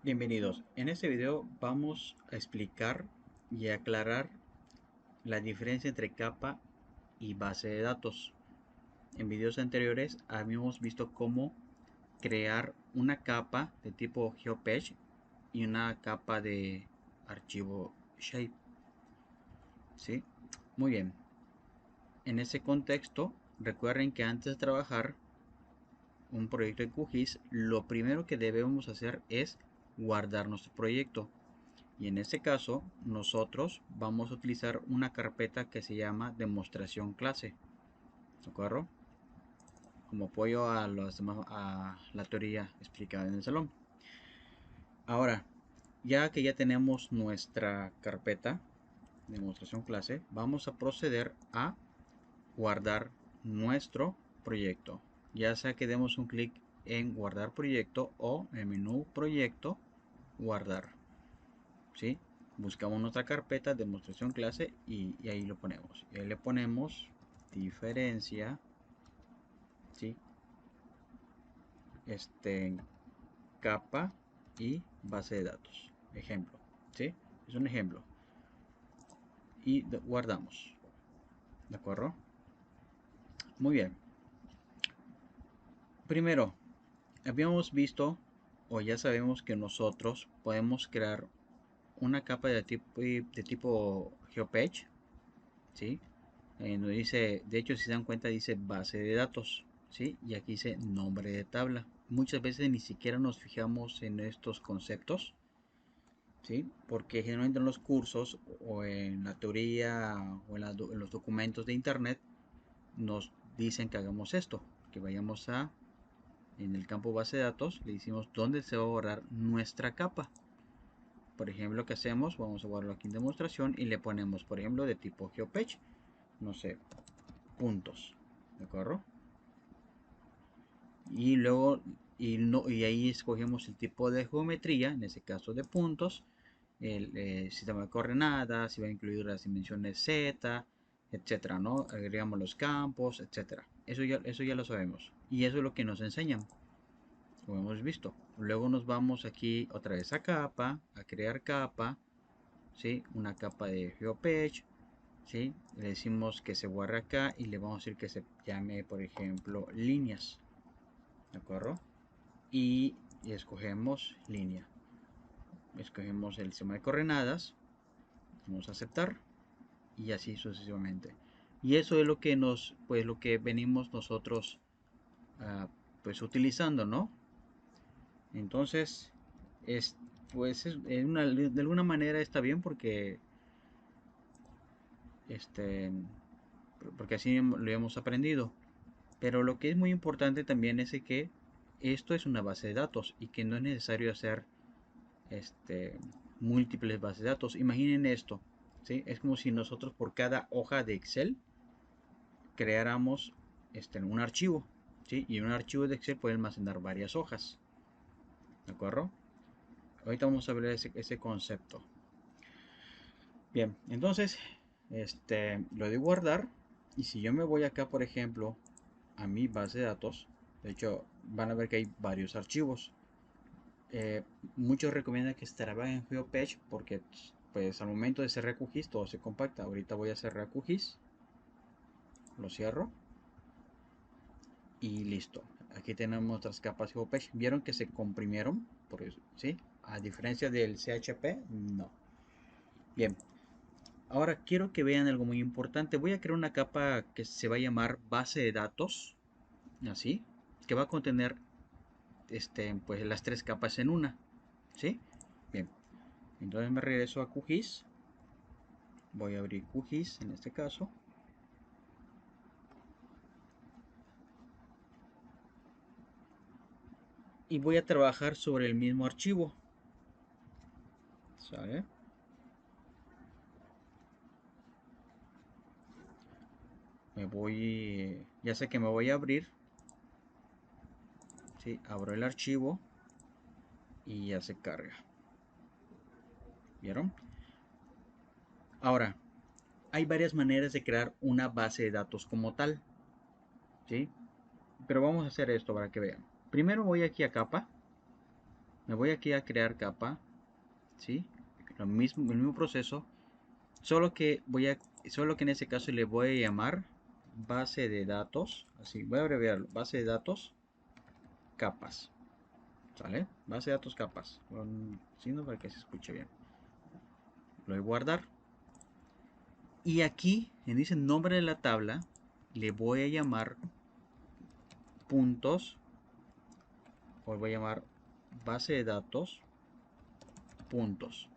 Bienvenidos. En este video vamos a explicar y aclarar la diferencia entre capa y base de datos. En videos anteriores habíamos visto cómo crear una capa de tipo GeoPage y una capa de archivo Shape. ¿Sí? Muy bien. En ese contexto, recuerden que antes de trabajar un proyecto de QGIS, lo primero que debemos hacer es guardar nuestro proyecto. Y en este caso, nosotros vamos a utilizar una carpeta que se llama demostración clase, ¿de acuerdo? Como apoyo a la teoría explicada en el salón. Ahora, ya tenemos nuestra carpeta demostración clase, vamos a proceder a guardar nuestro proyecto. Ya sea que demos un clic en guardar proyecto o en menú proyecto, guardar. ¿Sí? Buscamos nuestra carpeta demostración clase y ahí lo ponemos. Y ahí le ponemos diferencia, ¿sí? Capa y base de datos. Ejemplo, ¿sí? Es un ejemplo. Y guardamos. ¿De acuerdo? Muy bien. Primero, habíamos visto o ya sabemos que nosotros podemos crear una capa de tipo GeoPage, ¿sí? Donde dice, de hecho si se dan cuenta dice base de datos, ¿sí? Y aquí dice nombre de tabla. Muchas veces ni siquiera nos fijamos en estos conceptos, ¿sí? Porque generalmente en los cursos o en la teoría o en los documentos de internet nos dicen que hagamos esto, que vayamos en el campo base de datos, le decimos dónde se va a borrar nuestra capa. Por ejemplo, ¿qué hacemos? Vamos a guardarlo aquí en demostración y le ponemos, por ejemplo, de tipo GeoPage, no sé, puntos, ¿de acuerdo? Y luego, y ahí escogemos el tipo de geometría, en ese caso de puntos, el sistema de coordenadas, si va a incluir las dimensiones z, etcétera, ¿no? Agregamos los campos, etcétera. Eso ya lo sabemos. Y eso es lo que nos enseñan, como hemos visto. Luego nos vamos aquí otra vez a capa, a crear capa, ¿sí? Una capa de GeoPage, ¿sí? Le decimos que se guarde acá y le vamos a decir que se llame, por ejemplo, líneas, ¿de acuerdo? Y escogemos línea. Escogemos el sistema de coordenadas, vamos a aceptar y así sucesivamente. Y eso es lo que lo que venimos nosotros pues utilizando, ¿no? Entonces, es, de alguna manera está bien este, porque así lo hemos aprendido. Pero lo que es muy importante también es que esto es una base de datos y que no es necesario hacer este, múltiples bases de datos. Imaginen esto, ¿sí? Es como si nosotros por cada hoja de Excel creáramos un archivo, ¿sí? Y en un archivo de Excel puede almacenar varias hojas, ¿de acuerdo? Ahorita vamos a ver ese concepto. Bien, entonces, lo de guardar. Y si yo me voy acá, por ejemplo, a mi base de datos, de hecho, van a ver que hay varios archivos. Eh, Muchos recomiendan que se trabaje en GeoPage porque pues al momento de cerrar QGIS todo se compacta. Ahorita voy a cerrar QGIS, lo cierro y listo. Aquí tenemos nuestras capas GeoPage. ¿Vieron que se comprimieron? Por eso, ¿sí? A diferencia del CHP, no. Bien, ahora quiero que vean algo muy importante. Voy a crear una capa que se va a llamar base de datos, así, que va a contener pues las tres capas en una, ¿sí? Bien, entonces me regreso a QGIS. Voy a abrir QGIS en este caso. Y voy a trabajar sobre el mismo archivo. ¿Sale? Ya sé que me voy a abrir. ¿Sí? Abro el archivo y ya se carga. ¿Vieron? Ahora, hay varias maneras de crear una base de datos como tal. ¿Sí? Pero vamos a hacer esto para que vean. Primero voy aquí a capa. Me voy aquí a crear capa, ¿sí? El mismo proceso, solo que en este caso le voy a llamar base de datos, así voy a abreviarlo, base de datos capas, ¿sale? Base de datos capas, con signo para que se escuche bien. Lo voy a guardar. Y aquí, en ese nombre de la tabla, le voy a llamar puntos, o voy a llamar base de datos puntos.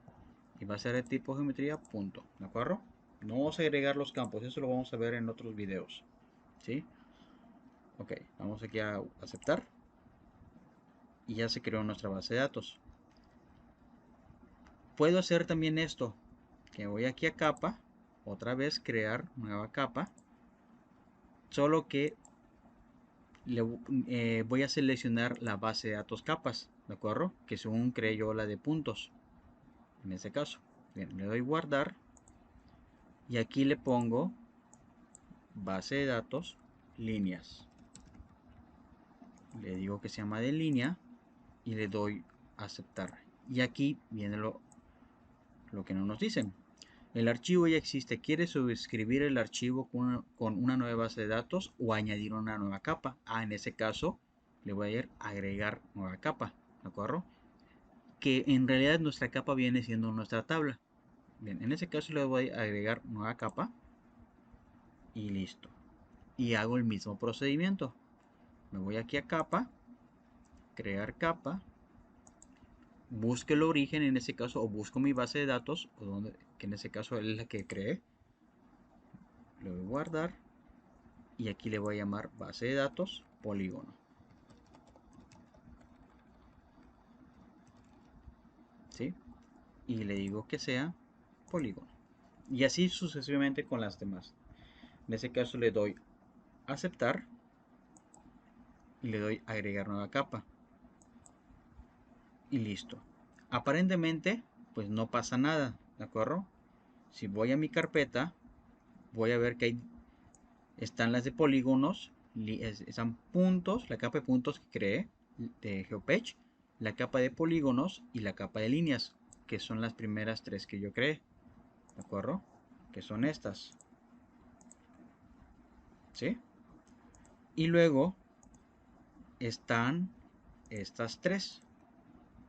Y va a ser de tipo geometría punto, ¿de acuerdo? No vamos a agregar los campos, eso lo vamos a ver en otros videos, ¿sí? Ok, vamos aquí a aceptar. Y ya se creó nuestra base de datos. Puedo hacer también esto, que voy aquí a capa, otra vez crear nueva capa, solo que voy a seleccionar la base de datos capas, ¿de acuerdo? Que según creé yo la de puntos, en este caso. Bien, le doy guardar y aquí le pongo base de datos líneas. Le digo que se llama de línea y le doy aceptar. Y aquí viene lo que no nos dicen. El archivo ya existe. ¿Quieres suscribir el archivo con una nueva base de datos o añadir una nueva capa? En ese caso le voy a ir a agregar nueva capa, ¿de acuerdo? Que en realidad nuestra capa viene siendo nuestra tabla. Bien, en ese caso le voy a agregar nueva capa y listo. Y hago el mismo procedimiento. Me voy aquí a capa, crear capa, busco el origen en ese caso o busco mi base de datos, que en ese caso es la que creé. Le voy a guardar y aquí le voy a llamar base de datos polígono. ¿Sí? Y le digo que sea polígono. Y así sucesivamente con las demás. En ese caso le doy aceptar y le doy agregar nueva capa. Y listo. Aparentemente, pues no pasa nada, ¿de acuerdo? Si voy a mi carpeta, voy a ver que están las de polígonos, están puntos, la capa de puntos que creé de GeoPage, la capa de polígonos y la capa de líneas, que son las primeras tres que yo creé, ¿de acuerdo? Que son estas, ¿sí? Y luego están estas tres,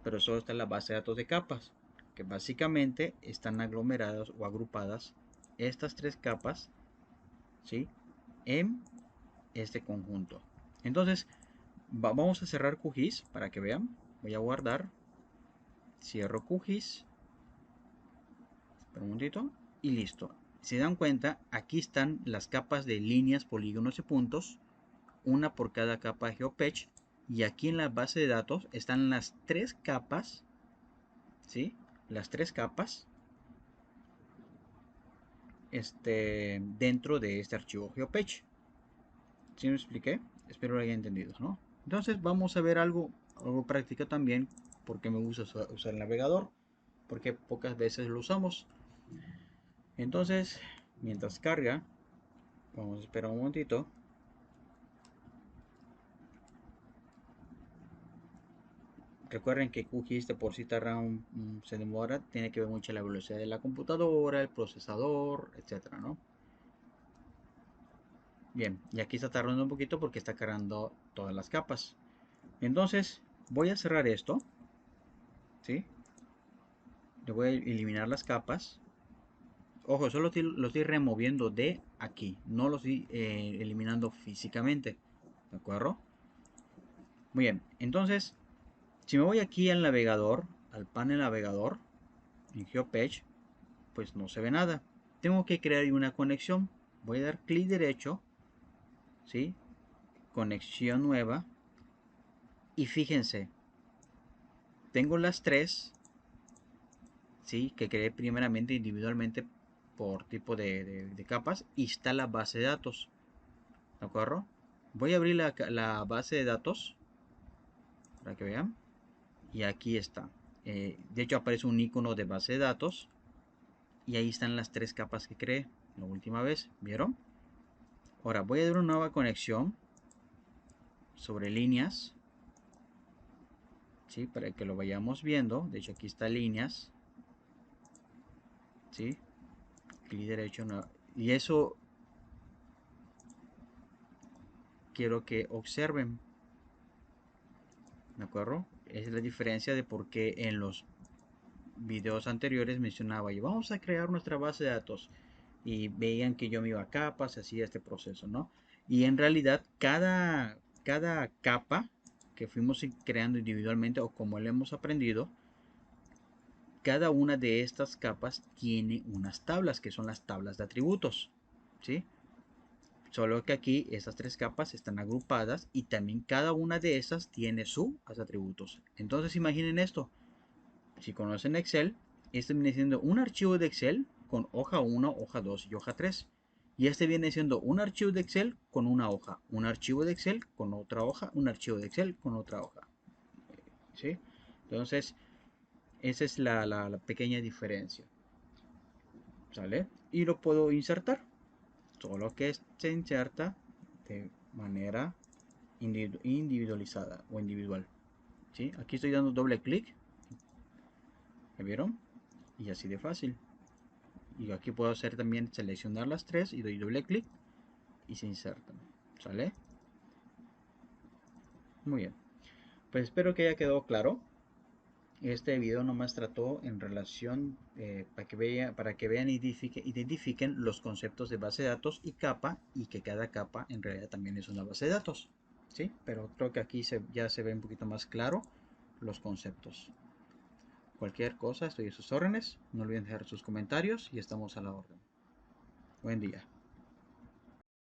pero solo está la base de datos de capas, que básicamente están aglomeradas o agrupadas estas tres capas, ¿sí? En este conjunto. Entonces, vamos a cerrar QGIS para que vean. Voy a guardar, cierro QGIS, espera un momentito, y listo. Si se dan cuenta, aquí están las capas de líneas, polígonos y puntos, una por cada capa de GeoPage. Y aquí en la base de datos están las tres capas, ¿sí? Las tres capas dentro de este archivo GeoPage. ¿Sí me expliqué? Espero lo hayan entendido, ¿no? Entonces vamos a ver algo práctico también, porque me gusta usar el navegador, porque pocas veces lo usamos. Entonces, mientras carga, vamos a esperar un momentito. Recuerden que QGIS de por sí tarda se demora, tiene que ver mucho la velocidad de la computadora, el procesador, etcétera, ¿no? Bien, y aquí está tardando un poquito porque está cargando todas las capas. Entonces, voy a cerrar esto, ¿sí? Le voy a eliminar las capas. Ojo, solo lo estoy removiendo de aquí, no lo estoy eliminando físicamente, ¿de acuerdo? Muy bien, entonces, si me voy aquí al navegador, al panel navegador, en GeoPage, pues no se ve nada. Tengo que crear una conexión. Voy a dar clic derecho, ¿sí? Conexión nueva. Y fíjense, tengo las tres, ¿sí? Que creé primeramente individualmente por tipo de capas. Y está la base de datos, ¿de acuerdo? Voy a abrir la base de datos para que vean. Y aquí está. De hecho aparece un icono de base de datos. Y ahí están las tres capas que creé la última vez. ¿Vieron? Ahora voy a dar una nueva conexión sobre líneas. ¿sí? Para que lo vayamos viendo. De hecho, aquí está líneas, ¿sí? Clic derecho, y eso quiero que observen, ¿de acuerdo? Esa es la diferencia de por qué en los videos anteriores mencionaba yo, vamos a crear nuestra base de datos. Y veían que yo me iba a capas, hacía este proceso, ¿no? Y en realidad cada capa que fuimos creando individualmente o como le hemos aprendido, cada una de estas capas tiene unas tablas que son las tablas de atributos, ¿sí? Solo que aquí estas tres capas están agrupadas y también cada una de esas tiene sus atributos. Entonces imaginen esto, si conocen Excel, este viene siendo un archivo de Excel con hoja 1, hoja 2 y hoja 3. Y este viene siendo un archivo de Excel con una hoja, un archivo de Excel con otra hoja, un archivo de Excel con otra hoja. ¿Sí? Entonces, esa es la pequeña diferencia. ¿Sale? Y lo puedo insertar. Solo que se inserta de manera individualizada o individual. ¿Sí? Aquí estoy dando doble clic. ¿Me vieron? Y así de fácil. Y aquí puedo hacer también seleccionar las tres y doy doble clic y se insertan. ¿Sale? Muy bien. Pues espero que haya quedado claro. Este video nomás trató en relación para que vean y identifiquen los conceptos de base de datos y capa, y que cada capa en realidad también es una base de datos. ¿Sí? Pero creo que aquí ya se ve un poquito más claro los conceptos. Cualquier cosa, estoy a sus órdenes. No olviden dejar sus comentarios y estamos a la orden. Buen día.